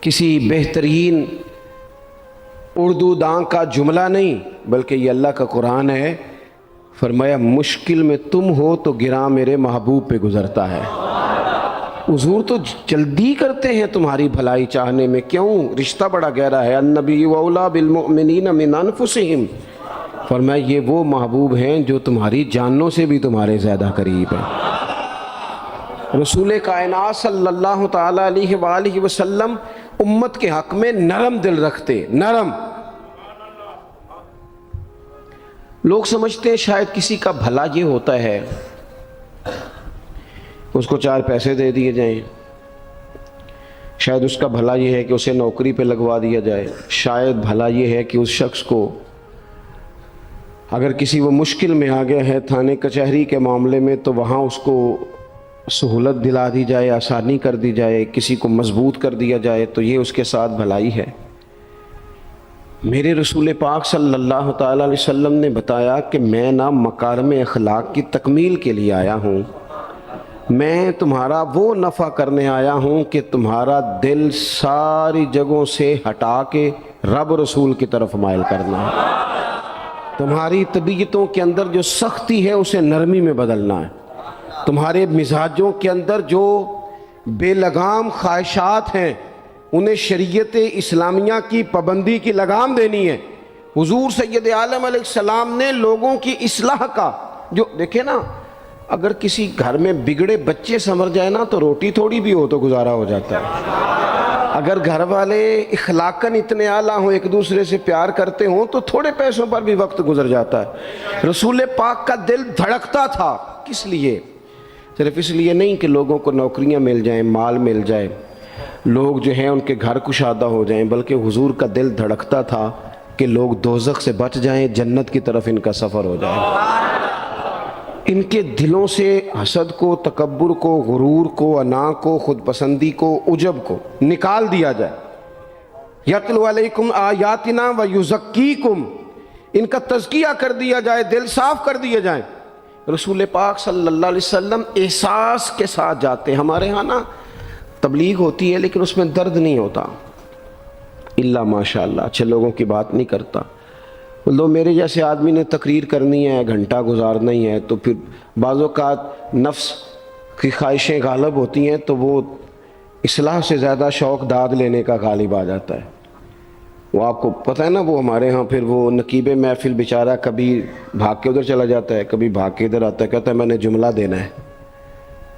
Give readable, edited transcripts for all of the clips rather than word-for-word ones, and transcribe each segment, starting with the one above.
کسی بہترین اردو داں کا جملہ نہیں بلکہ یہ اللہ کا قرآن ہے۔ فرمایا مشکل میں تم ہو تو گراں میرے محبوب پہ گزرتا ہے۔ حضور تو جلدی کرتے ہیں تمہاری بھلائی چاہنے میں، کیوں؟ رشتہ بڑا گہرا ہے۔ النبی اولیٰ بالمؤمنین من انفسہم، فرمایا یہ وہ محبوب ہیں جو تمہاری جانوں سے بھی تمہارے زیادہ قریب ہیں۔ رسول کائنات صلی اللہ تعالیٰ علیہ وآلہ وسلم امت کے حق میں نرم دل رکھتے، نرم۔ لوگ سمجھتے ہیں شاید کسی کا بھلا یہ ہوتا ہے اس کو 4 پیسے دے دیے جائیں، شاید اس کا بھلا یہ ہے کہ اسے نوکری پہ لگوا دیا جائے، شاید بھلا یہ ہے کہ اس شخص کو اگر کسی وہ مشکل میں آ گیا ہے تھانے کچہری کے معاملے میں تو وہاں اس کو سہولت دلا دی جائے، آسانی کر دی جائے، کسی کو مضبوط کر دیا جائے، تو یہ اس کے ساتھ بھلائی ہے۔ میرے رسول پاک صلی اللہ تعالیٰ علیہ وسلم نے بتایا کہ میں نہ مکارم اخلاق کی تکمیل کے لیے آیا ہوں، میں تمہارا وہ نفع کرنے آیا ہوں کہ تمہارا دل ساری جگہوں سے ہٹا کے رب رسول کی طرف مائل کرنا ہے، تمہاری طبیعتوں کے اندر جو سختی ہے اسے نرمی میں بدلنا ہے، تمہارے مزاجوں کے اندر جو بے لگام خواہشات ہیں انہیں شریعت اسلامیہ کی پابندی کی لگام دینی ہے۔ حضور سید عالم علیہ السلام نے لوگوں کی اصلاح کا جو دیکھیں نا، اگر کسی گھر میں بگڑے بچے سنور جائے نا تو روٹی تھوڑی بھی ہو تو گزارا ہو جاتا ہے، اگر گھر والے اخلاقاً اتنے اعلیٰ ہوں، ایک دوسرے سے پیار کرتے ہوں تو تھوڑے پیسوں پر بھی وقت گزر جاتا ہے۔ رسول پاک کا دل دھڑکتا تھا، کس لیے؟ صرف اس لیے نہیں کہ لوگوں کو نوکریاں مل جائیں، مال مل جائے، لوگ جو ہیں ان کے گھر کشادہ ہو جائیں، بلکہ حضور کا دل دھڑکتا تھا کہ لوگ دوزخ سے بچ جائیں، جنت کی طرف ان کا سفر ہو جائے، ان کے دلوں سے حسد کو، تکبر کو، غرور کو، انا کو، خود پسندی کو، عجب کو نکال دیا جائے۔ یتلو علیکم آیاتنا ویزکیکم، ان کا تزکیہ کر دیا جائے، دل صاف کر دیے جائیں۔ رسول پاک صلی اللہ علیہ وسلم احساس کے ساتھ جاتے ہیں۔ ہمارے ہاں نا تبلیغ ہوتی ہے لیکن اس میں درد نہیں ہوتا، الا ماشاء اللہ، اچھے لوگوں کی بات نہیں کرتا۔ لو میرے جیسے آدمی نے تقریر کرنی ہے، گھنٹہ گزارنا ہی ہے، تو پھر بعض اوقات نفس کی خواہشیں غالب ہوتی ہیں تو وہ اصلاح سے زیادہ شوق داد لینے کا غالب آ جاتا ہے۔ وہ آپ کو پتہ ہے نا، وہ ہمارے ہاں پھر وہ نقیب محفل بیچارہ کبھی بھاگ کے ادھر چلا جاتا ہے، کبھی بھاگ کے ادھر آتا ہے، کہتا ہے میں نے جملہ دینا ہے۔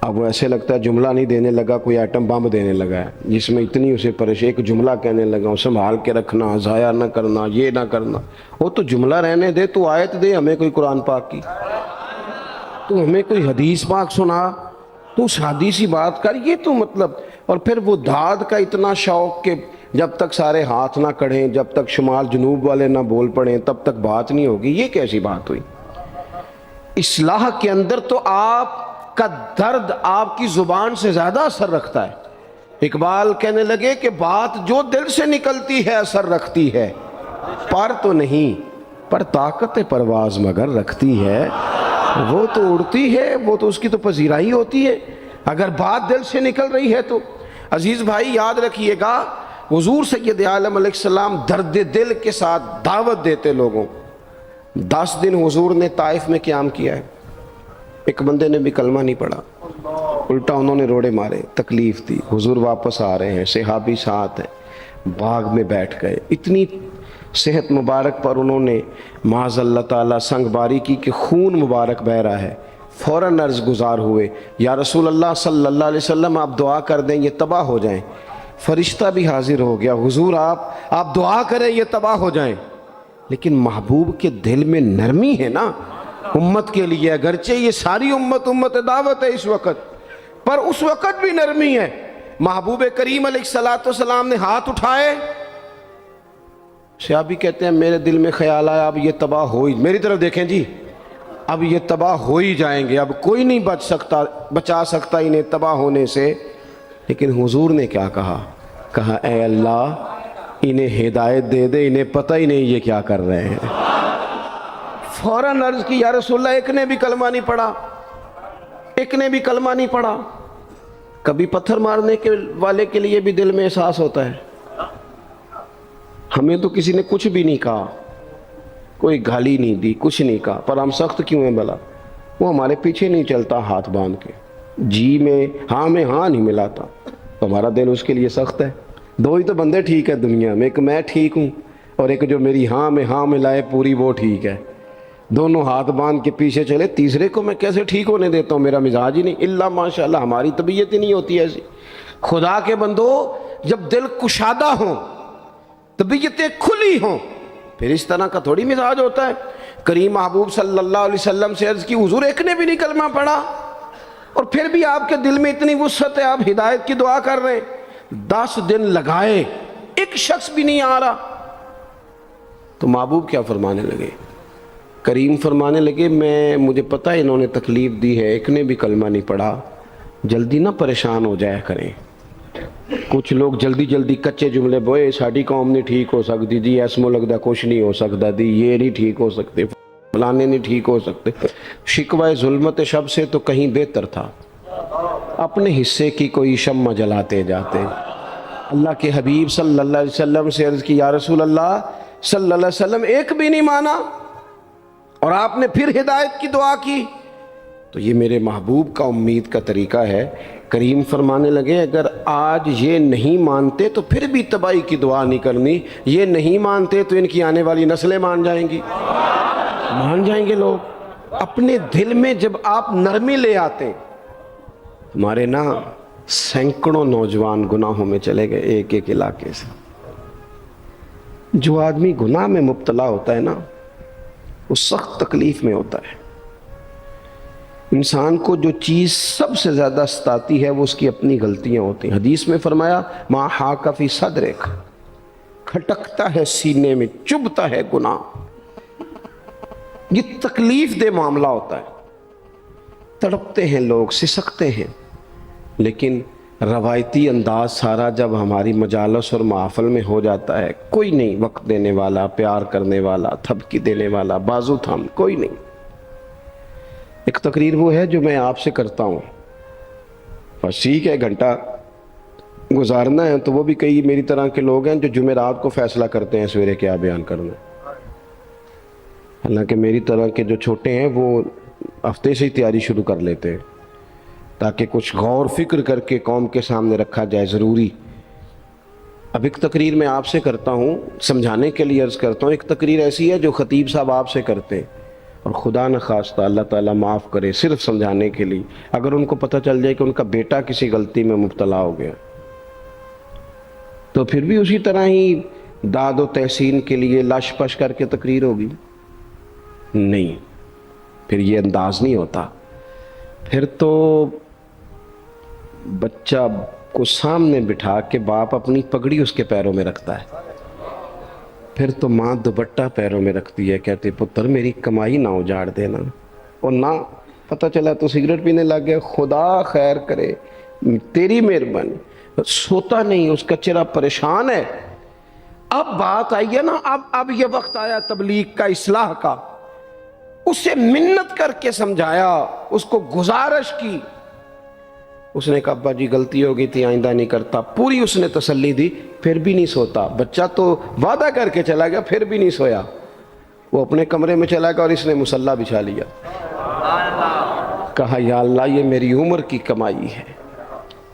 اب وہ ایسے لگتا ہے جملہ نہیں دینے لگا، کوئی ایٹم بم دینے لگا ہے، جس میں اتنی اسے پریشانی، ایک جملہ کہنے لگا ہوں، سنبھال کے رکھنا، ضائع نہ کرنا، یہ نہ کرنا۔ وہ تو جملہ رہنے دے، تو آیت دے ہمیں کوئی قرآن پاک کی، تو ہمیں کوئی حدیث پاک سنا، تو اس حدیثی بات کر، یہ تو مطلب۔ اور پھر وہ داد کا اتنا شوق کہ جب تک سارے ہاتھ نہ کڑھیں، جب تک شمال جنوب والے نہ بول پڑیں، تب تک بات نہیں ہوگی۔ یہ کیسی بات ہوئی؟ اصلاح کے اندر تو آپ کا درد آپ کی زبان سے زیادہ اثر رکھتا ہے۔ اقبال کہنے لگے کہ بات جو دل سے نکلتی ہے اثر رکھتی ہے، پر تو نہیں، پر طاقت پرواز مگر رکھتی ہے۔ وہ تو اڑتی ہے، وہ تو اس کی تو پذیرائی ہوتی ہے، اگر بات دل سے نکل رہی ہے تو۔ عزیز بھائی یاد رکھیے گا، حضور سید عالم علیہ السلام درد دل کے ساتھ دعوت دیتے لوگوں۔ 10 دن حضور نے طائف میں قیام کیا ہے، ایک بندے نے بھی کلمہ نہیں پڑھا، الٹا انہوں نے روڑے مارے، تکلیف دی۔ حضور واپس آ رہے ہیں، صحابی ساتھ ہیں، باغ میں بیٹھ گئے، اتنی صحت مبارک پر انہوں نے معاذ اللہ تعالیٰ سنگ باری کی کہ خون مبارک بہہ رہا ہے۔ فوراً عرض گزار ہوئے، یا رسول اللہ صلی اللہ علیہ وسلم آپ دعا کر دیں یہ تباہ ہو جائیں۔ فرشتہ بھی حاضر ہو گیا، حضور آپ دعا کریں یہ تباہ ہو جائیں۔ لیکن محبوب کے دل میں نرمی ہے نا امت کے لیے، اگرچہ یہ ساری امت دعوت ہے اس وقت، پر اس وقت بھی نرمی ہے۔ محبوب کریم علیہ السلام نے ہاتھ اٹھائے، صحابی کہتے ہیں میرے دل میں خیال آیا اب یہ تباہ ہو ہی، میری طرف دیکھیں جی، اب یہ تباہ ہو ہی جائیں گے، اب کوئی نہیں بچا سکتا انہیں تباہ ہونے سے۔ لیکن حضور نے کیا کہا اے اللہ انہیں ہدایت دے دے، انہیں پتہ ہی نہیں یہ کیا کر رہے ہیں۔ فوراً عرض کی یا رسول اللہ ایک نے بھی کلمہ نہیں پڑھا، ایک نے بھی کلمہ نہیں پڑھا۔ کبھی پتھر مارنے کے والے کے لیے بھی دل میں احساس ہوتا ہے، ہمیں تو کسی نے کچھ بھی نہیں کہا، کوئی گالی نہیں دی، کچھ نہیں کہا، پر ہم سخت کیوں ہیں بھلا؟ وہ ہمارے پیچھے نہیں چلتا ہاتھ باندھ کے، جی میں ہاں نہیں ملاتا، تو ہمارا دل اس کے لیے سخت ہے۔ دو ہی تو بندے ٹھیک ہے دنیا میں، ایک میں ٹھیک ہوں اور ایک جو میری ہاں میں ہاں ملائے پوری، وہ ٹھیک ہے۔ دونوں ہاتھ باندھ کے پیچھے چلے، تیسرے کو میں کیسے ٹھیک ہونے دیتا ہوں؟ میرا مزاج ہی نہیں، اللہ ماشاءاللہ ہماری طبیعت ہی نہیں ہوتی ایسی۔ خدا کے بندو، جب دل کشادہ ہوں، طبیعتیں کھلی ہوں، پھر اس طرح کا تھوڑی مزاج ہوتا ہے۔ کریم محبوب صلی اللہ علیہ وسلم سے عرض کی، حضور ایک نے بھی نہیں کلمہ پڑھا، اور پھر بھی آپ کے دل میں اتنی وسعت ہے، آپ ہدایت کی دعا کر رہے ہیں۔ 10 دن لگائے، ایک شخص بھی نہیں آ رہا، تو محبوب کیا فرمانے لگے؟ کریم فرمانے لگے، مجھے پتہ ہے انہوں نے تکلیف دی ہے، ایک نے بھی کلمہ نہیں پڑھا، جلدی نہ پریشان ہو جایا کریں۔ کچھ لوگ جلدی کچے جملے بوئے، ساڈی قوم نہیں ٹھیک ہو سکتی جی، ایسمو لگتا کچھ نہیں ہو سکتا دی، یہ نہیں ٹھیک ہو سکتے، فلانے نہیں ٹھیک ہو سکتے۔ شکوہ ظلمت شب سے تو کہیں بہتر تھا، اپنے حصے کی کوئی شمع جلاتے جاتے۔ اللہ کے حبیب صلی اللہ علیہ وسلم سے عرض کی، یا رسول اللہ صلی اللہ علیہ وسلم ایک بھی نہیں مانا، اور آپ نے پھر ہدایت کی دعا کی۔ تو یہ میرے محبوب کا امید کا طریقہ ہے۔ کریم فرمانے لگے، اگر آج یہ نہیں مانتے تو پھر بھی تباہی کی دعا نہیں کرنی، یہ نہیں مانتے تو ان کی آنے والی نسلیں مان جائیں گی، مان جائیں گے لوگ۔ اپنے دل میں جب آپ نرمی لے آتے، ہمارے نا سینکڑوں نوجوان گناہوں میں چلے گئے ایک علاقے سے۔ جو آدمی گناہ میں مبتلا ہوتا ہے نا، وہ سخت تکلیف میں ہوتا ہے۔ انسان کو جو چیز سب سے زیادہ ستاتی ہے وہ اس کی اپنی غلطیاں ہوتی ہیں۔ حدیث میں فرمایا، ما حاک فی صدرک، کھٹکتا ہے سینے میں، چبھتا ہے گناہ۔ یہ تکلیف دہ معاملہ ہوتا ہے، تڑپتے ہیں لوگ، سسکتے ہیں، لیکن روایتی انداز سارا جب ہماری مجالس اور محافل میں ہو جاتا ہے، کوئی نہیں وقت دینے والا، پیار کرنے والا، تھپکی دینے والا، بازو تھام، کوئی نہیں۔ ایک تقریر وہ ہے جو میں آپ سے کرتا ہوں، بس ٹھیک ہے گھنٹہ گزارنا ہے، تو وہ بھی کئی میری طرح کے لوگ ہیں جو جمعرات کو فیصلہ کرتے ہیں سویرے کیا بیان کرنا۔ حالانکہ میری طرح کے جو چھوٹے ہیں وہ ہفتے سے ہی تیاری شروع کر لیتے ہیں، تاکہ کچھ غور فکر کر کے قوم کے سامنے رکھا جائے، ضروری۔ اب ایک تقریر میں آپ سے کرتا ہوں، سمجھانے کے لیے عرض کرتا ہوں۔ ایک تقریر ایسی ہے جو خطیب صاحب آپ سے کرتے ہیں، اور خدا نہ خواستہ اللہ تعالیٰ معاف کرے، صرف سمجھانے کے لیے، اگر ان کو پتہ چل جائے کہ ان کا بیٹا کسی غلطی میں مبتلا ہو گیا، تو پھر بھی اسی طرح ہی داد و تحسین کے لیے لاش پش کر کے تقریر ہوگی؟ نہیں، پھر یہ انداز نہیں ہوتا۔ پھر تو بچہ کو سامنے بٹھا کے باپ اپنی پگڑی اس کے پیروں میں رکھتا ہے، پھر تو ماں دوپٹہ پیروں میں رکھتی ہے، کہتے پتر میری کمائی نہ اجاڑ دینا، اور نہ پتہ چلا تو سگریٹ پینے لگ گیا، خدا خیر کرے، تیری مہربانی۔ سوتا نہیں، اس کا چہرہ پریشان ہے۔ اب بات آئی ہے نا، اب یہ وقت آیا تبلیغ کا، اصلاح کا۔ اسے منت کر کے سمجھایا، اس کو گزارش کی، اس نے کہا ابا جی غلطی ہو گئی تھی، آئندہ نہیں کرتا، پوری اس نے تسلی دی، پھر بھی نہیں سوتا۔ بچہ تو وعدہ کر کے چلا گیا، پھر بھی نہیں سویا، وہ اپنے کمرے میں چلا گیا اور اس نے مصلی بچھا لیا۔ کہا یا اللہ یہ میری عمر کی کمائی ہے،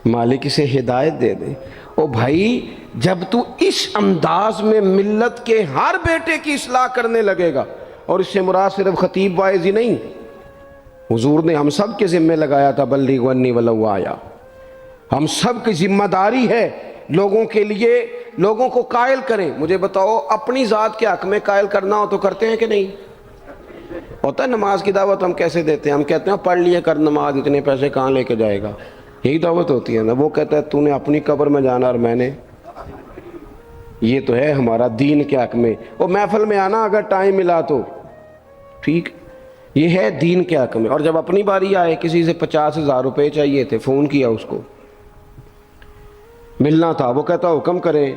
مالک اسے ہدایت دے دے۔ او بھائی، جب تو اس انداز میں ملت کے ہر بیٹے کی اصلاح کرنے لگے گا، اور اس سے مراد صرف خطیب واعظ ہی نہیں، حضور نے ہم سب کے ذمہ لگایا تھا، بلغ عنی ولو آیا، ہم سب کی ذمہ داری ہے لوگوں کے لیے، لوگوں کو قائل کریں۔ مجھے بتاؤ، اپنی ذات کے حق میں قائل کرنا ہو تو کرتے ہیں کہ نہیں؟ ہوتا ہے نماز کی دعوت ہم کیسے دیتے ہیں؟ ہم کہتے ہیں پڑھ لیے کر نماز، اتنے پیسے کہاں لے کے جائے گا، یہی دعوت ہوتی ہے نا۔ وہ کہتا ہے تو نے اپنی قبر میں جانا اور میں نے، یہ تو ہے ہمارا دین کے حق میں۔ وہ محفل میں آنا اگر ٹائم ملا تو ٹھیک، یہ ہے دین کے حق میں۔ اور جب اپنی باری آئے، کسی سے 50,000 روپے چاہیے تھے، فون کیا اس کو، ملنا تھا، وہ کہتا حکم کرے،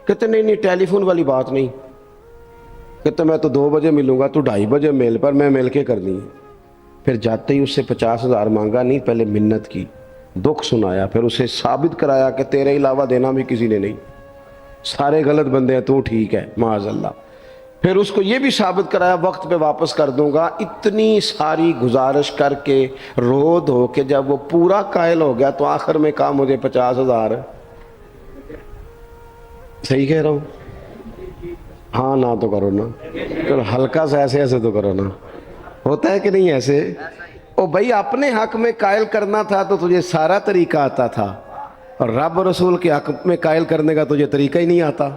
کہتے نہیں ٹیلی فون والی بات نہیں، کہتے میں تو 2 بجے ملوں گا، تو 2:30 بجے میل پر، میں مل کے کرنی ہے۔ پھر جاتے ہی اس سے 50,000 مانگا نہیں، پہلے منت کی، دکھ سنایا، پھر اسے ثابت کرایا کہ تیرے علاوہ دینا بھی کسی نے نہیں۔ سارے غلط بندے ہیں، تو ٹھیک ہے معاذ اللہ۔ پھر اس کو یہ بھی ثابت کرایا وقت پہ واپس کر دوں گا۔ اتنی ساری گزارش کر کے رو دھو کے جب وہ پورا قائل ہو گیا تو آخر میں کہا مجھے 50,000۔ صحیح کہہ رہا ہوں؟ ہاں نہ تو کرو نا، چلو ہلکا سا ایسے ایسے تو کرو نا، ہوتا ہے کہ نہیں ایسے؟ او بھائی اپنے حق میں قائل کرنا تھا تو تجھے سارا طریقہ آتا تھا، اور رب رسول کے حق میں قائل کرنے کا تجھے طریقہ ہی نہیں آتا،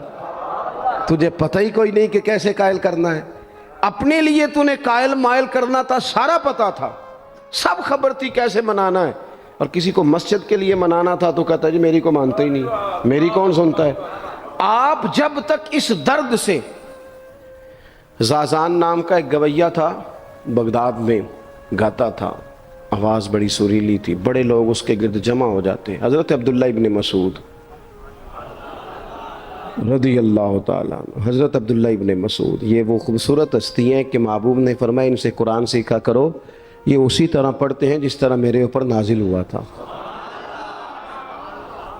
تجھے پتہ ہی کوئی نہیں کہ کیسے قائل کرنا ہے۔ اپنے لیے تو نے قائل مائل کرنا تھا، سارا پتہ تھا، سب خبر تھی کیسے منانا ہے، اور کسی کو مسجد کے لیے منانا تھا تو کہتا ہے جی میری کو مانتے ہی نہیں، میری کون سنتا ہے۔ آپ جب تک اس درد سے، زازان نام کا ایک گویہ تھا بغداد میں، گاتا تھا، آواز بڑی سریلی تھی، بڑے لوگ اس کے گرد جمع ہو جاتے، حضرت عبداللہ ابن مسعود رضی اللہ تعالیٰ عنہ، حضرت عبداللہ ابن مسعود، یہ وہ خوبصورت ہستی ہیں کہ محبوب نے فرمایا ان سے قرآن سیکھا کرو، یہ اسی طرح پڑھتے ہیں جس طرح میرے اوپر نازل ہوا تھا۔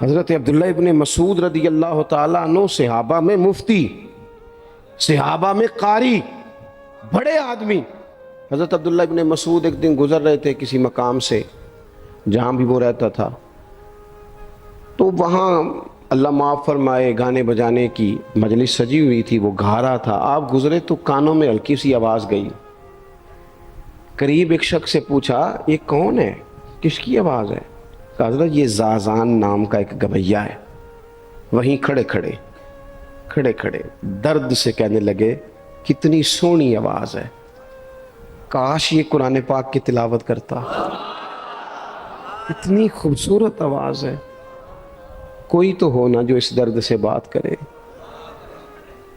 حضرت عبداللہ ابن مسعود رضی اللہ تعالیٰ عنہ صحابہ میں مفتی، صحابہ میں قاری، بڑے آدمی۔ حضرت عبداللہ ابن مسعود ایک دن گزر رہے تھے کسی مقام سے جہاں بھی وہ رہتا تھا، تو وہاں اللہ معاف فرمائے گانے بجانے کی مجلس سجی ہوئی تھی، وہ گا رہا تھا، آپ گزرے تو کانوں میں ہلکی سی آواز گئی، قریب ایک شخص سے پوچھا یہ کون ہے، کس کی آواز ہے؟ کہا حضرت یہ زازان نام کا ایک گویہ ہے۔ وہیں کھڑے کھڑے درد سے کہنے لگے کتنی سونی آواز ہے، کاش یہ قرآن پاک کی تلاوت کرتا، اتنی خوبصورت آواز ہے، کوئی تو ہو نا جو اس درد سے بات کرے،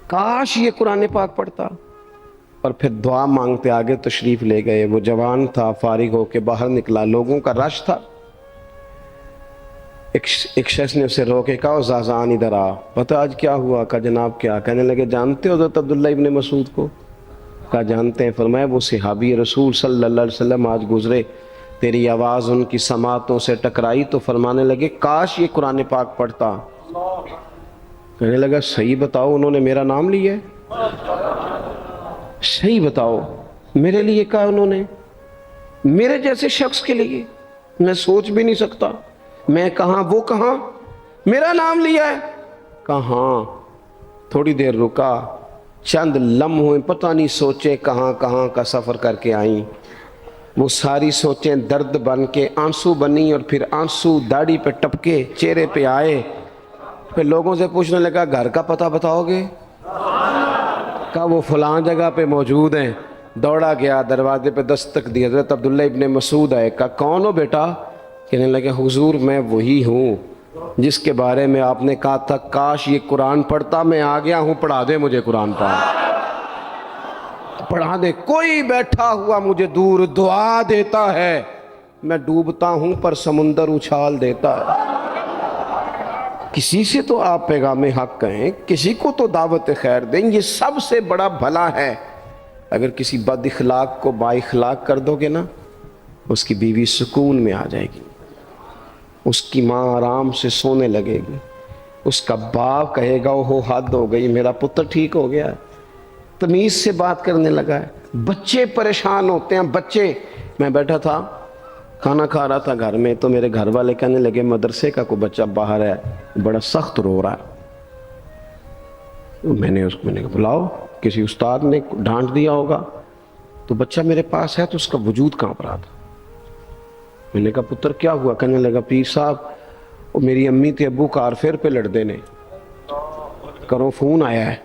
کاش یہ قرآن پاک پڑھتا۔ اور پھر دعا مانگتے آگے تشریف لے گئے۔ وہ جوان تھا، فارغ ہو کے باہر نکلا، لوگوں کا رش تھا، ایک شخص نے اسے روکے، کہا زازان ادھر آ، پتہ آج کیا ہوا؟ کہا جناب کیا؟ کہنے لگے جانتے ہو حضرت عبداللہ ابن مسعود کو؟ کہا جانتے ہیں۔ فرمایا وہ صحابی رسول صلی اللہ علیہ وسلم آج گزرے، تیری آواز ان کی سماعتوں سے ٹکرائی تو فرمانے لگے کاش یہ قرآن پاک پڑھتا۔ کہنے لگا صحیح بتاؤ انہوں نے میرا نام لیا ہے؟ صحیح بتاؤ میرے لیے کہا انہوں نے؟ میرے جیسے شخص کے لیے؟ میں سوچ بھی نہیں سکتا، میں کہاں وہ کہاں، میرا نام لیا ہے؟ کہاں؟ تھوڑی دیر رکا، چند لمحوں پتہ نہیں سوچے کہاں کہاں کا سفر کر کے آئیں، وہ ساری سوچیں درد بن کے آنسو بنی، اور پھر آنسو داڑھی پہ ٹپکے چہرے پہ آئے۔ پھر لوگوں سے پوچھنے لگا گھر کا پتہ بتاؤ گے؟ کہا وہ فلاں جگہ پہ موجود ہیں۔ دوڑا گیا، دروازے پہ دستک دی، حضرت عبداللہ ابن مسعود آئے، کہا کون ہو بیٹا؟ کہنے لگے حضور میں وہی ہوں جس کے بارے میں آپ نے کہا تھا کاش یہ قرآن پڑھتا، میں آ گیا ہوں، پڑھا دے مجھے قرآن پاک، پڑھا دے۔ کوئی بیٹھا ہوا مجھے دور دعا دیتا ہے، میں ڈوبتا ہوں پر سمندر اچھال دیتا ہے۔ کسی سے تو آپ پیغام حق کہیں، کسی کو تو دعوت خیر دیں، یہ سب سے بڑا بھلا ہے۔ اگر کسی بد اخلاق کو با اخلاق کر دو گے نا، اس کی بیوی سکون میں آ جائے گی، اس کی ماں آرام سے سونے لگے گی، اس کا باپ کہے گا وہ حد ہو گئی، میرا پتر ٹھیک ہو گیا ہے، تمیز سے بات کرنے لگا ہے۔ بچے پریشان ہوتے ہیں، بچے، میں بیٹھا تھا کھانا کھا رہا تھا گھر میں، تو میرے گھر والے کہنے لگے مدرسے کا کوئی بچہ باہر ہے، بڑا سخت رو رہا ہے۔ میں نے کہا بلاؤ، کسی استاد نے ڈانٹ دیا ہوگا، تو بچہ میرے پاس ہے تو اس کا وجود کانپ رہا تھا۔ میں نے کہا پتر کیا ہوا؟ کہنے لگا پیر صاحب وہ میری امی تے ابو کار فیر پہ لڑ دینے، کرو فون آیا ہے۔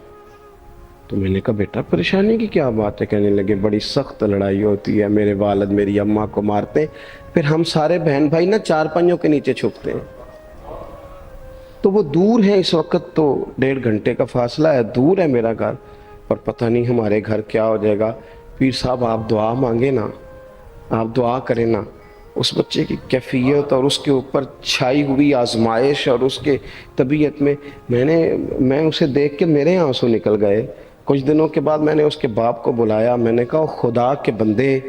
تو میں نے کہا بیٹا پریشانی کی کیا بات ہے؟ کہنے لگے بڑی سخت لڑائی ہوتی ہے، میرے والد میری اماں کو مارتے ہیں، پھر ہم سارے بہن بھائی نا چار پنجوں کے نیچے چھپتے ہیں، تو وہ دور ہے، اس وقت تو 1.5 گھنٹے کا فاصلہ ہے، دور ہے میرا گھر، اور پتہ نہیں ہمارے گھر کیا ہو جائے گا۔ پیر صاحب آپ دعا مانگے نا، آپ دعا کریں نا، اس بچے کی کیفیت اور اس کے اوپر چھائی ہوئی آزمائش اور اس کے طبیعت میں اسے دیکھ کے میرے آنسو نکل گئے۔ کچھ دنوں کے بعد میں نے اس کے باپ کو بلایا، میں نے کہا خدا کے بندے،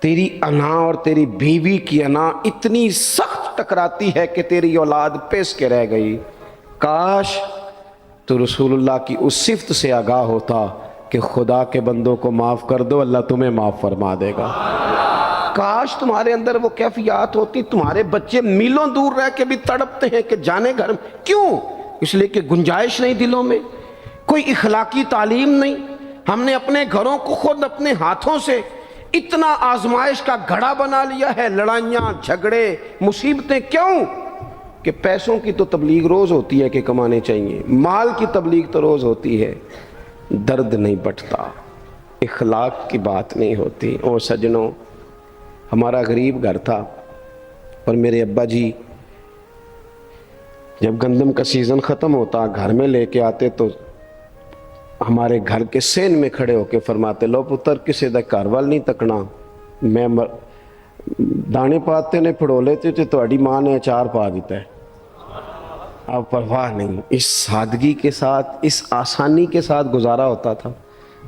تیری انا اور تیری بیوی کی انا اتنی سخت ٹکراتی ہے کہ تیری اولاد پیس کے رہ گئی، کاش تو رسول اللہ کی اس صفت سے آگاہ ہوتا کہ خدا کے بندوں کو معاف کر دو، اللہ تمہیں معاف فرما دے گا۔ کاش تمہارے اندر وہ کیفیات ہوتی۔ تمہارے بچے میلوں دور رہ کے بھی تڑپتے ہیں کہ جانے گھر میں، کیوں؟ اس لیے کہ گنجائش نہیں دلوں میں، کوئی اخلاقی تعلیم نہیں۔ ہم نے اپنے گھروں کو خود اپنے ہاتھوں سے اتنا آزمائش کا گھڑا بنا لیا ہے، لڑائیاں، جھگڑے، مصیبتیں۔ کیوں؟ کہ پیسوں کی تو تبلیغ روز ہوتی ہے کہ کمانے چاہیے، مال کی تبلیغ تو روز ہوتی ہے، درد نہیں بٹتا، اخلاق کی بات نہیں ہوتی۔ اور سجنوں، ہمارا غریب گھر تھا اور میرے ابا جی جب گندم کا سیزن ختم ہوتا گھر میں لے کے آتے تو ہمارے گھر کے سین میں کھڑے ہو کے فرماتے، لو پتر کسے دا گھر وال نہیں تکنا، میں دانے پاتے نے پھڑو لیتے تھے، تہاڈی ماں نے اچار پا دیتا ہے۔ اب پرواہ نہیں، اس سادگی کے ساتھ، اس آسانی کے ساتھ گزارا ہوتا تھا۔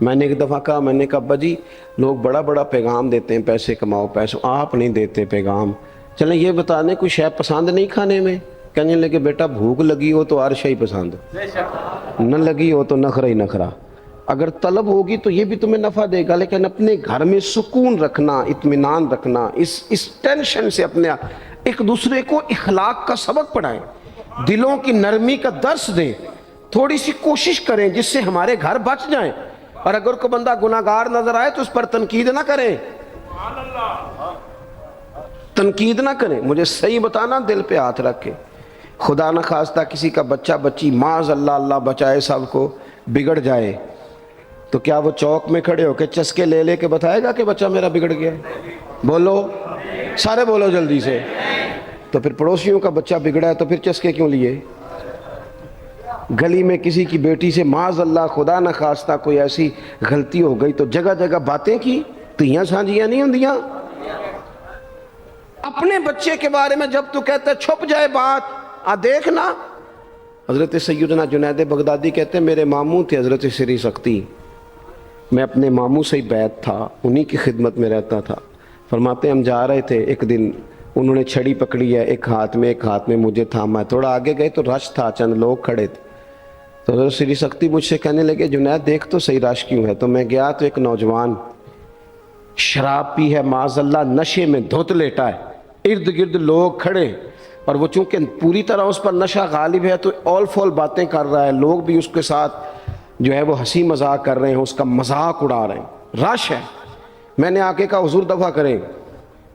میں نے ایک دفعہ کہا، میں نے کہا ابا جی لوگ بڑا بڑا پیغام دیتے ہیں، پیسے کماؤ پیسوں، آپ نہیں دیتے پیغام، چلیں یہ بتا دیں کوئی شے پسند نہیں کھانے میں؟ کہنے لگے بیٹا بھوک لگی ہو تو ہر شے پسند، نہ لگی ہو تو نخرا ہی نخرا، اگر طلب ہوگی تو یہ بھی تمہیں نفع دے گا، لیکن اپنے گھر میں سکون رکھنا، اطمینان رکھنا، اس ٹینشن سے اپنے ایک دوسرے کو اخلاق کا سبق پڑھائیں، دلوں کی نرمی کا درس دیں، تھوڑی سی کوشش کریں جس سے ہمارے گھر بچ جائیں۔ اور اگر کوئی بندہ گناہگار نظر آئے تو اس پر تنقید نہ کریں، تنقید نہ کریں، مجھے صحیح بتانا، دل پہ ہاتھ رکھ کے۔ خدا نہ خواستہ کسی کا بچہ بچی معاذ اللہ، اللہ بچائے سب کو، بگڑ جائے تو کیا وہ چوک میں کھڑے ہو کے چسکے لے لے کے بتائے گا کہ بچہ میرا بگڑ گیا؟ بولو سارے، بولو جلدی سے۔ تو پھر پڑوسیوں کا بچہ بگڑا ہے تو پھر چسکے کیوں لیے؟ گلی میں کسی کی بیٹی سے معاذ اللہ خدا نہ خواستہ کوئی ایسی غلطی ہو گئی تو جگہ جگہ باتیں کی، تیاں سانجیاں نہیں ہوندیاں؟ اپنے بچے کے بارے میں جب تو کہتا ہے چھپ جائے بات، دیکھنا۔ حضرت سیدنا جنید بغدادی کہتے ہیں میرے ماموں تھے حضرت سری سختی، میں اپنے ماموں سے ہی بیعت تھا، انہی کی خدمت میں رہتا تھا۔ فرماتے ہم جا رہے تھے، ایک دن انہوں نے چھڑی پکڑی ہے، ایک ہاتھ میں مجھے تھاما ہے، تھوڑا آگے گئے تو رش تھا، چند لوگ کھڑے تھے، تو حضرت سری سختی مجھ سے کہنے لگے جنید دیکھ تو صحیح رش کیوں ہے؟ تو میں گیا تو ایک نوجوان شراب پی ہے، معاذ اللہ نشے میں دھت لیٹا ہے، ارد گرد لوگ کھڑے، اور وہ چونکہ پوری طرح اس پر نشہ غالب ہے تو اول فول باتیں کر رہا ہے، لوگ بھی اس کے ساتھ جو ہے وہ ہنسی مذاق کر رہے ہیں، اس کا مذاق اڑا رہے ہیں، رش ہے۔ میں نے آگے کہا حضور دفع کریں،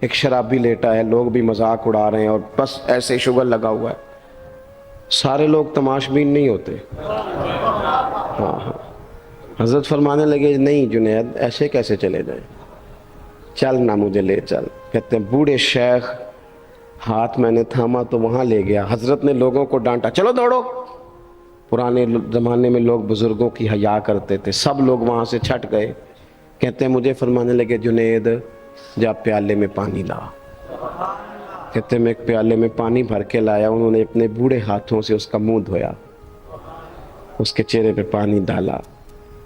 ایک شرابی لیٹا ہے، لوگ بھی مذاق اڑا رہے ہیں اور بس ایسے شغل لگا ہوا ہے۔ سارے لوگ تماش بین نہیں ہوتے۔ ہاں حضرت فرمانے لگے نہیں جنید ایسے کیسے چلے جائیں، چل نہ مجھے لے چل۔ کہتے ہیں بوڑھے شیخ، ہاتھ میں نے تھاما تو وہاں لے گیا، حضرت نے لوگوں کو ڈانٹا چلو دوڑو۔ پرانے زمانے میں لوگ بزرگوں کی حیا کرتے تھے، سب لوگ وہاں سے چھٹ گئے۔ کہتے ہیں مجھے فرمانے لگے جنید جا پیالے میں پانی لا۔ کہتے ہیں میں ایک پیالے میں پانی بھر کے لایا، انہوں نے اپنے بوڑھے ہاتھوں سے اس کا منہ دھویا، اس کے چہرے پہ پانی ڈالا،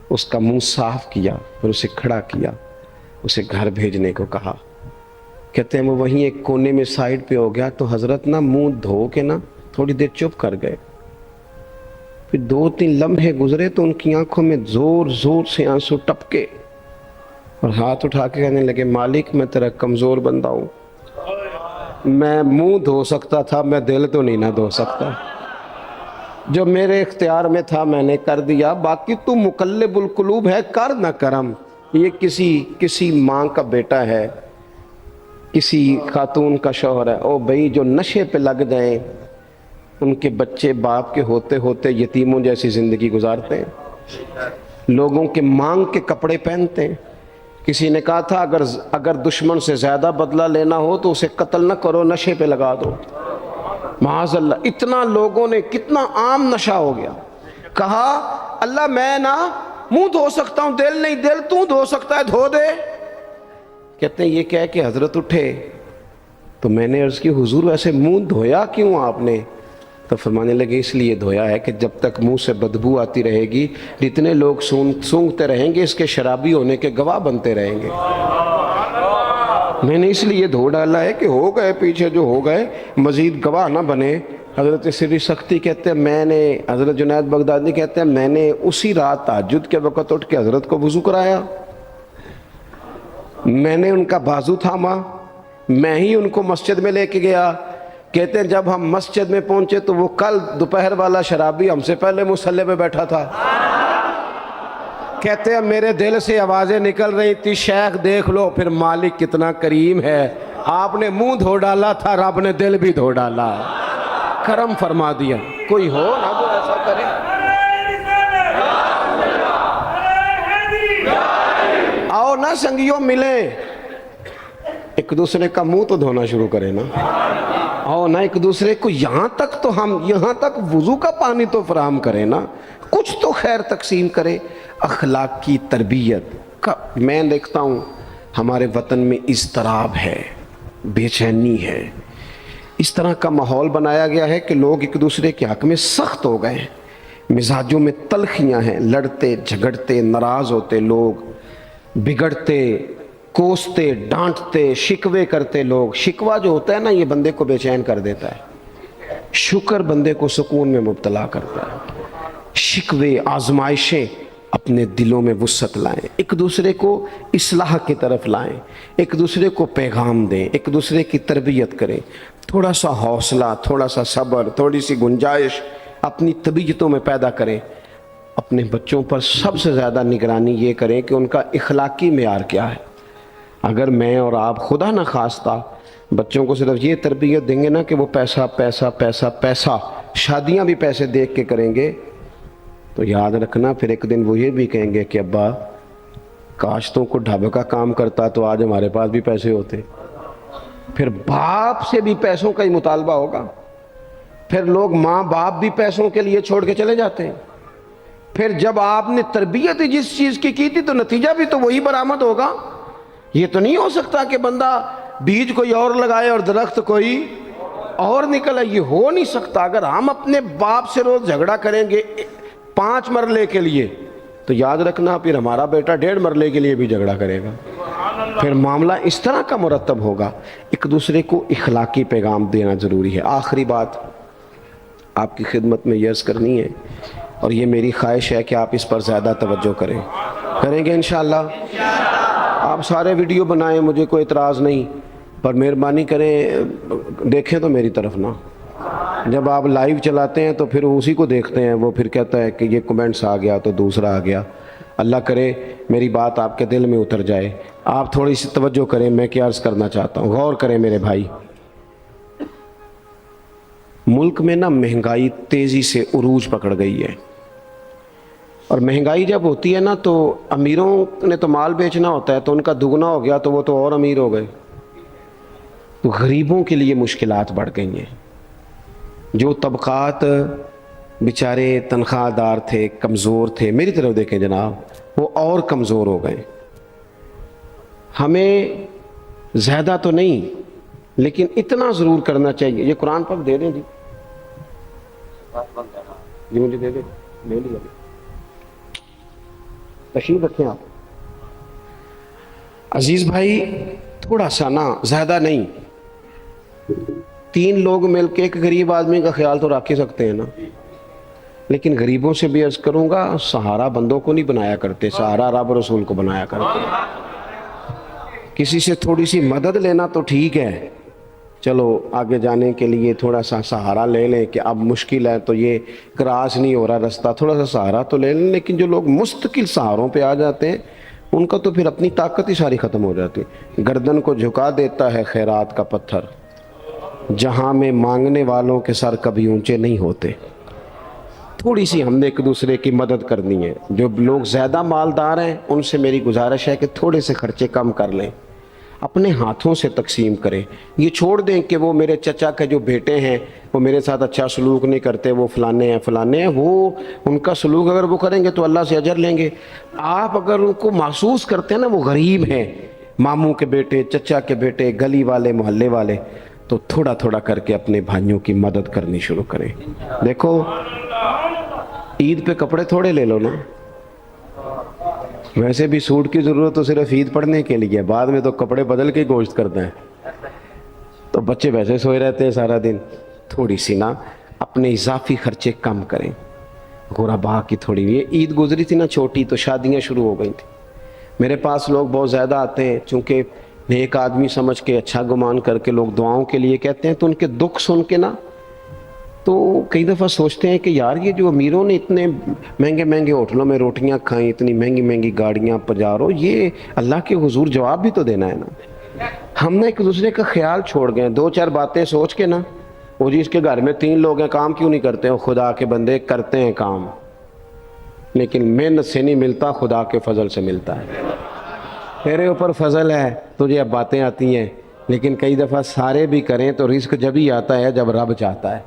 اس کا منہ صاف کیا، پھر اسے کھڑا کیا، اسے گھر بھیجنے کو کہا۔ کہتے ہیں وہ وہیں ایک کونے میں سائیڈ پہ ہو گیا تو حضرت نا منہ دھو کے نا تھوڑی دیر چپ کر گئے، پھر 2-3 لمحے گزرے تو ان کی آنکھوں میں زور زور سے آنسو ٹپکے اور ہاتھ اٹھا کے کہنے لگے مالک میں تیرا کمزور بندہ ہوں، میں منہ دھو سکتا تھا، میں دل تو نہیں نہ دھو سکتا، جو میرے اختیار میں تھا میں نے کر دیا، باقی تو مقلب القلوب ہے، کر نہ کرم۔ یہ کسی ماں کا بیٹا ہے، کسی خاتون کا شوہر ہے، او بھائی جو نشے پہ لگ جائیں ان کے بچے باپ کے ہوتے ہوتے یتیموں جیسی زندگی گزارتے ہیں، لوگوں کے مانگ کے کپڑے پہنتے ہیں۔ کسی نے کہا تھا اگر دشمن سے زیادہ بدلہ لینا ہو تو اسے قتل نہ کرو، نشے پہ لگا دو۔ معاذ اللہ، اتنا لوگوں نے، کتنا عام نشہ ہو گیا۔ کہا اللہ میں نا منہ دھو سکتا ہوں، دل نہیں، دل تو دھو سکتا ہے، دھو دے۔ کہتے ہیں یہ کہہ کہ حضرت اٹھے تو میں نے عرض کی حضور ویسے منہ دھویا کیوں آپ نے؟ تو فرمانے لگے اس لیے دھویا ہے کہ جب تک منہ سے بدبو آتی رہے گی جتنے لوگ سونگتے رہیں گے اس کے شرابی ہونے کے گواہ بنتے رہیں گے۔ میں نے اس لیے دھو ڈالا ہے کہ ہو گئے پیچھے جو ہو گئے، مزید گواہ نہ بنے، حضرت سری سختی کہتے ہیں میں نے، حضرت جنید بغدادی کہتے ہیں میں نے اسی رات تہجد کے وقت اٹھ کے حضرت کو وضو کرایا، میں نے ان کا بازو تھاما، میں ہی ان کو مسجد میں لے کے گیا۔ کہتے ہیں جب ہم مسجد میں پہنچے تو وہ کل دوپہر والا شرابی ہم سے پہلے مصلی پہ بیٹھا تھا۔ کہتے ہیں میرے دل سے آوازیں نکل رہی تھی شیخ دیکھ لو پھر مالک کتنا کریم ہے، آپ نے منہ دھو ڈالا تھا رب نے دل بھی دھو ڈالا، کرم فرما دیا۔ کوئی ہو نا جو ایسا کرے؟ آؤ نا سنگیوں ملیں، ایک دوسرے کا منہ تو دھونا شروع کریں نا، آؤ نا ایک دوسرے کو یہاں تک تو ہم یہاں تک وضو کا پانی تو فراہم کریں نا، کچھ تو خیر تقسیم کرے۔ اخلاق کی تربیت کا میں دیکھتا ہوں ہمارے وطن میں اضطراب ہے، بے چینی ہے، اس طرح کا ماحول بنایا گیا ہے کہ لوگ ایک دوسرے کے حق میں سخت ہو گئے ہیں، مزاجوں میں تلخیاں ہیں، لڑتے جھگڑتے ناراض ہوتے لوگ، بگڑتے کوستے ڈانٹتے شکوے کرتے لوگ۔ شکوہ جو ہوتا ہے نا یہ بندے کو بے چین کر دیتا ہے، شکر بندے کو سکون میں مبتلا کرتا ہے۔ شکوے آزمائشیں اپنے دلوں میں وسعت لائیں، ایک دوسرے کو اصلاح کی طرف لائیں، ایک دوسرے کو پیغام دیں، ایک دوسرے کی تربیت کریں، تھوڑا سا حوصلہ، تھوڑا سا صبر، تھوڑی سی گنجائش اپنی طبیعتوں میں پیدا کریں۔ اپنے بچوں پر سب سے زیادہ نگرانی یہ کریں کہ ان کا اخلاقی معیار کیا ہے۔ اگر میں اور آپ خدا نہ خواستہ بچوں کو صرف یہ تربیت دیں گے نا کہ وہ پیسہ پیسہ پیسہ پیسہ، شادیاں بھی پیسے دیکھ کے کریں گے، تو یاد رکھنا پھر ایک دن وہ یہ بھی کہیں گے کہ ابا کاش تو کو ڈھابے کا کام کرتا تو آج ہمارے پاس بھی پیسے ہوتے۔ پھر باپ سے بھی پیسوں کا ہی مطالبہ ہوگا، پھر لوگ ماں باپ بھی پیسوں کے لیے چھوڑ کے چلے جاتے ہیں۔ پھر جب آپ نے تربیت ہی جس چیز کی تھی تو نتیجہ بھی تو وہی برآمد ہوگا۔ یہ تو نہیں ہو سکتا کہ بندہ بیج کوئی اور لگائے اور درخت کوئی اور نکلے، یہ ہو نہیں سکتا۔ اگر ہم اپنے باپ سے روز جھگڑا کریں گے 5 مرلے کے لیے تو یاد رکھنا پھر ہمارا بیٹا 1.5 مرلے کے لیے بھی جھگڑا کرے گا، پھر معاملہ اس طرح کا مرتب ہوگا۔ ایک دوسرے کو اخلاقی پیغام دینا ضروری ہے۔ آخری بات آپ کی خدمت میں یہ عرض کرنی ہے اور یہ میری خواہش ہے کہ آپ اس پر زیادہ توجہ کریں گے انشاءاللہ۔ آپ سارے ویڈیو بنائیں، مجھے کوئی اعتراض نہیں، پر مہربانی کریں دیکھیں تو میری طرف نہ۔ جب آپ لائیو چلاتے ہیں تو پھر اسی کو دیکھتے ہیں، وہ پھر کہتا ہے کہ یہ کمنٹس آ گیا تو دوسرا آ گیا۔ اللہ کرے میری بات آپ کے دل میں اتر جائے، آپ تھوڑی سی توجہ کریں۔ میں کیا عرض کرنا چاہتا ہوں، غور کریں میرے بھائی۔ ملک میں نا مہنگائی تیزی سے عروج پکڑ گئی ہے، اور مہنگائی جب ہوتی ہے نا تو امیروں نے تو مال بیچنا ہوتا ہے تو ان کا دگنا ہو گیا تو وہ تو اور امیر ہو گئے، تو غریبوں کے لیے مشکلات بڑھ گئی ہیں۔ جو طبقات بیچارے تنخواہ دار تھے، کمزور تھے، میری طرف دیکھیں جناب، وہ اور کمزور ہو گئے۔ ہمیں زیادہ تو نہیں لیکن اتنا ضرور کرنا چاہیے۔ یہ قرآن پاک دے دیں جی، یہ مجھے دے دیں، لے لیا تشریف رکھیں آپ۔ عزیز بھائی تھوڑا سا نا، زیادہ نہیں، 3 لوگ مل کے ایک غریب آدمی کا خیال تو رکھ ہی سکتے ہیں نا، لیکن غریبوں سے بھی عرض کروں گا سہارا بندوں کو نہیں بنایا کرتے، سہارا رب رسول کو بنایا کرتے۔ کسی سے تھوڑی سی مدد لینا تو ٹھیک ہے، چلو آگے جانے کے لیے تھوڑا سا سہارا لے لیں کہ اب مشکل ہے تو یہ کراس نہیں ہو رہا رستہ، تھوڑا سا سہارا تو لے لیں۔ لیکن جو لوگ مستقل سہاروں پہ آ جاتے ہیں ان کا تو پھر اپنی طاقت ہی ساری ختم ہو جاتی ہے۔ گردن کو جھکا دیتا ہے خیرات کا پتھر، جہاں میں مانگنے والوں کے سر کبھی اونچے نہیں ہوتے۔ تھوڑی سی ہم نے ایک دوسرے کی مدد کرنی ہے۔ جو لوگ زیادہ مالدار ہیں ان سے میری گزارش ہے کہ تھوڑے سے خرچے کم کر لیں، اپنے ہاتھوں سے تقسیم کریں۔ یہ چھوڑ دیں کہ وہ میرے چچا کے جو بیٹے ہیں وہ میرے ساتھ اچھا سلوک نہیں کرتے، وہ فلانے ہیں، وہ ان کا سلوک اگر وہ کریں گے تو اللہ سے اجر لیں گے۔ آپ اگر ان کو محسوس کرتے ہیں نا وہ غریب ہیں، ماموں کے بیٹے، چچا کے بیٹے، گلی والے، محلے والے، تو تھوڑا تھوڑا کر کے اپنے بھائیوں کی مدد کرنی شروع کریں۔ دیکھو عید پہ کپڑے تھوڑے لے لو نا، ویسے بھی سوٹ کی ضرورت تو صرف عید پڑھنے کے لیے، بعد میں تو کپڑے بدل کے گوشت کرتے ہیں، تو بچے ویسے سوئے رہتے ہیں سارا دن۔ تھوڑی سی نا اپنے اضافی خرچے کم کریں. غربا کی تھوڑی یہ عید گزری تھی نا چھوٹی تو شادیاں شروع ہو گئی تھیں. میرے پاس لوگ بہت زیادہ آتے ہیں، چونکہ نیک آدمی سمجھ کے اچھا گمان کر کے لوگ دعاؤں کے لیے کہتے ہیں، تو ان کے دکھ سن کے نا تو کئی دفعہ سوچتے ہیں کہ یار یہ جو امیروں نے اتنے مہنگے مہنگے ہوٹلوں میں روٹیاں کھائیں، اتنی مہنگی مہنگی گاڑیاں پجارو، یہ اللہ کے حضور جواب بھی تو دینا ہے نا. ہم نے ایک دوسرے کا خیال چھوڑ گئے، دو چار باتیں سوچ کے نا، وہ جی اس کے گھر میں 3 لوگ ہیں، کام کیوں نہیں کرتے ہیں؟ خدا کے بندے کرتے ہیں کام، لیکن محنت سے نہیں ملتا، خدا کے فضل سے ملتا ہے. تیرے اوپر فضل ہے، تجھے اب باتیں آتی ہیں، لیکن کئی دفعہ سارے بھی کریں تو رزق جب ہی آتا ہے جب رب چاہتا ہے.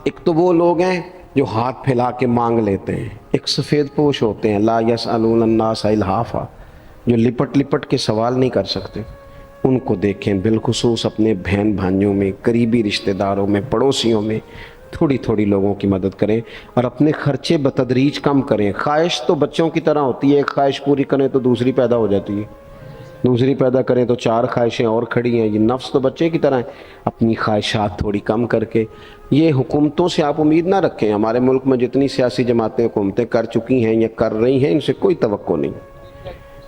ایک تو وہ لوگ ہیں جو ہاتھ پھیلا کے مانگ لیتے ہیں، ایک سفید پوش ہوتے ہیں لا یسألون الناس الحافا، جو لپٹ لپٹ کے سوال نہیں کر سکتے. ان کو دیکھیں، بالخصوص اپنے بہن بھائیوں میں، قریبی رشتہ داروں میں، پڑوسیوں میں تھوڑی تھوڑی لوگوں کی مدد کریں اور اپنے خرچے بتدریج کم کریں. خواہش تو بچوں کی طرح ہوتی ہے، ایک خواہش پوری کریں تو دوسری پیدا ہو جاتی ہے، دوسری پیدا کریں تو 4 خواہشیں اور کھڑی ہیں. یہ نفس تو بچے کی طرح ہے. اپنی خواہشات تھوڑی کم کر کے، یہ حکومتوں سے آپ امید نہ رکھیں. ہمارے ملک میں جتنی سیاسی جماعتیں حکومتیں کر چکی ہیں یا کر رہی ہیں، ان سے کوئی توقع نہیں.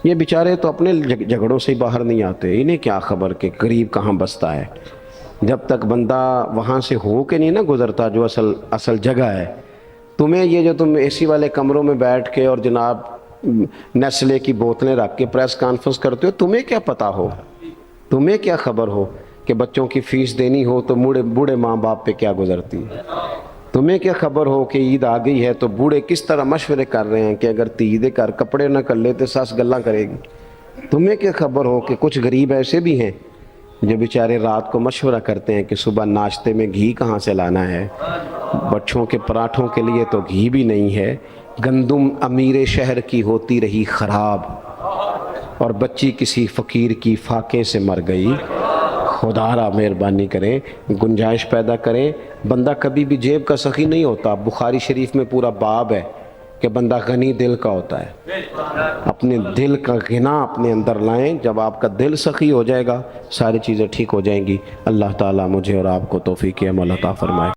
یہ بیچارے تو اپنے جھگڑوں سے ہی باہر نہیں آتے، انہیں کیا خبر کہ غریب کہاں بستا ہے. جب تک بندہ وہاں سے ہو کے نہیں نہ گزرتا جو اصل جگہ ہے. تمہیں یہ جو تم اے سی والے کمروں میں بیٹھ کے اور جناب نیسلے کی بوتلیں رکھ کے پریس کانفرنس کرتے ہو، تمہیں کیا پتہ ہو، تمہیں کیا خبر ہو کہ بچوں کی فیس دینی ہو تو بوڑھے ماں باپ پہ کیا گزرتی ہے. تمہیں کیا خبر ہو کہ عید آ گئی ہے تو بوڑھے کس طرح مشورے کر رہے ہیں کہ اگر تیدے کر کپڑے نہ کر لیتے ساس گلہ کرے گی. تمہیں کیا خبر ہو کہ کچھ غریب ایسے بھی ہیں جو بیچارے رات کو مشورہ کرتے ہیں کہ صبح ناشتے میں گھی کہاں سے لانا ہے، بچوں کے پراٹھوں کے لیے تو گھی بھی نہیں ہے، گندم امیر شہر کی ہوتی رہی خراب اور بچی کسی فقیر کی فاقے سے مر گئی. خدا را مہربانی کریں، گنجائش پیدا کریں. بندہ کبھی بھی جیب کا سخی نہیں ہوتا. بخاری شریف میں پورا باب ہے کہ بندہ غنی دل کا ہوتا ہے. اپنے دل کا غنا اپنے اندر لائیں. جب آپ کا دل سخی ہو جائے گا ساری چیزیں ٹھیک ہو جائیں گی. اللہ تعالیٰ مجھے اور آپ کو توفیق عمل عطا فرمائے.